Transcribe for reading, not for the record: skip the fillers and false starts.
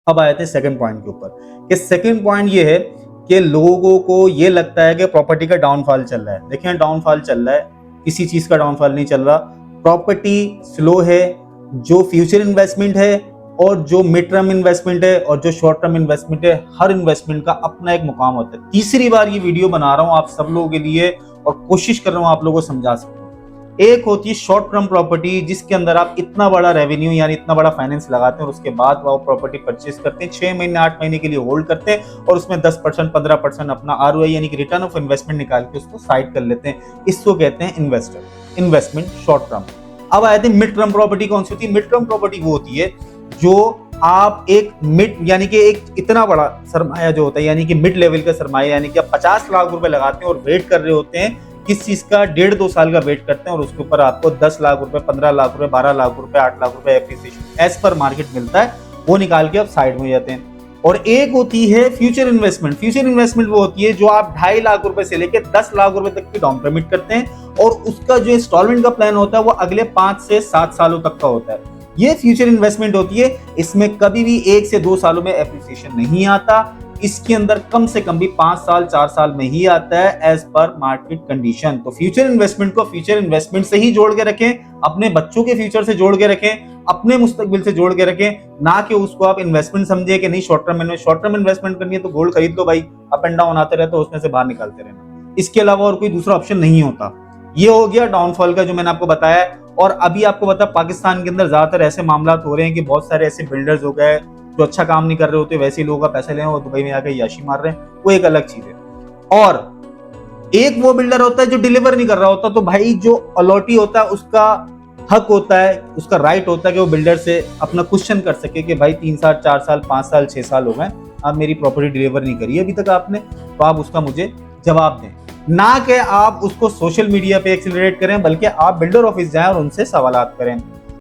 अब आए थे सेकंड पॉइंट के ऊपर कि सेकंड पॉइंट ये है कि लोगों को ये लगता है कि प्रॉपर्टी का डाउनफॉल चल रहा है। देखिए डाउनफॉल चल रहा है, किसी चीज का डाउनफॉल नहीं चल रहा। प्रॉपर्टी स्लो है। जो फ्यूचर इन्वेस्टमेंट है और जो मिड टर्म इन्वेस्टमेंट है और जो शॉर्ट टर्म इन्वेस्टमेंट है, हर इन्वेस्टमेंट का अपना एक मुकाम होता है। तीसरी बार ये वीडियो बना रहा हूं आप सब लोगों के लिए और कोशिश कर रहा हूं आप लोगों को समझा सकूं। एक होती है शॉर्ट टर्म प्रॉपर्टी, जिसके अंदर आप इतना बड़ा रेवेन्यू यानी इतना बड़ा फाइनेंस लगाते हैं और उसके बाद वो प्रॉपर्टी परचेज करते हैं, 6 महीने 8 महीने के लिए होल्ड करते हैं और उसमें 10% 15% अपना आरओआई यानी कि रिटर्न ऑफ इन्वेस्टमेंट निकाल के उसको साइड कर लेते हैं। इसको कहते हैं इन्वेस्टमेंट शॉर्ट टर्म। अब आए थे मिड टर्म प्रॉपर्टी। कौन सी होती है मिड टर्म प्रॉपर्टी? वो होती है जो आप एक मिड यानी कि एक इतना बड़ा सरमाया जो होता है, यानी कि मिड लेवल का सरमाया, यानी कि आप 50 लाख रुपए लगाते हैं और वेट कर रहे होते हैं किस चीज का, 1.5-2 साल का वेट करते हैं और उसके ऊपर आपको 10 लाख रुपए, 15 लाख रुपए, 12 लाख रुपए, 8 लाख रुपए एप्रिसिएशन एज पर मार्केट मिलता है, वो निकाल के आप साइड में हो जाते हैं। और एक होती है फ्यूचर इन्वेस्टमेंट। फ्यूचर इन्वेस्टमेंट वो होती है जो आप 2.5 लाख रुपए से लेकर 10 लाख रुपए तक की डाउन पेमेंट करते हैं और उसका जो इंस्टॉलमेंट का प्लान होता है वो अगले 5 से 7 सालों तक का होता है। ये फ्यूचर इन्वेस्टमेंट होती है। इसमें कभी भी 1 से 2 सालों में एप्रिसिएशन नहीं आता। इसके अंदर कम से कम भी 5 साल 4 साल में ही आता है एज पर मार्केट कंडीशन। तो फ्यूचर इन्वेस्टमेंट को फ्यूचर इन्वेस्टमेंट से ही जोड़ के रखें, अपने बच्चों के फ्यूचर से जोड़ के रखें, अपने मुस्तकबिल से जोड़ के रखें, ना कि उसको आप इन्वेस्टमेंट समझे कि नहीं शॉर्ट टर्म इन्वेस्टमेंट करनी है तो गोल्ड खरीद लो भाई, अप एंड डाउन आते रहते हो, उसमें से बाहर निकालते रहना। इसके अलावा और कोई दूसरा ऑप्शन नहीं होता। ये हो गया डाउनफॉल का जो मैंने आपको बताया। और अभी आपको बता, पाकिस्तान के अंदर ज्यादातर ऐसे मामला हो रहे हैं कि बहुत सारे ऐसे बिल्डर्स हो गए जो अच्छा काम नहीं कर रहे होते, वैसे ही लोगों का पैसा ले रहे हैं, वो दुबई में आकर याशी मार रहे हैं, वो एक अलग चीज है। और एक वो बिल्डर होता है जो डिलीवर नहीं कर रहा होता, तो भाई जो अलॉटी होता है उसका हक होता है, उसका राइट होता है कि वो बिल्डर से अपना क्वेश्चन कर सके कि भाई 3 साल 4 साल 5 साल 6 साल हो गए, आप मेरी प्रॉपर्टी डिलीवर नहीं करी अभी तक आपने, तो आप उसका मुझे जवाब दें। ना कि आप उसको सोशल मीडिया पे एक्सेलरेट करें, बल्कि आप बिल्डर ऑफिस जाएं और उनसे सवालात करें।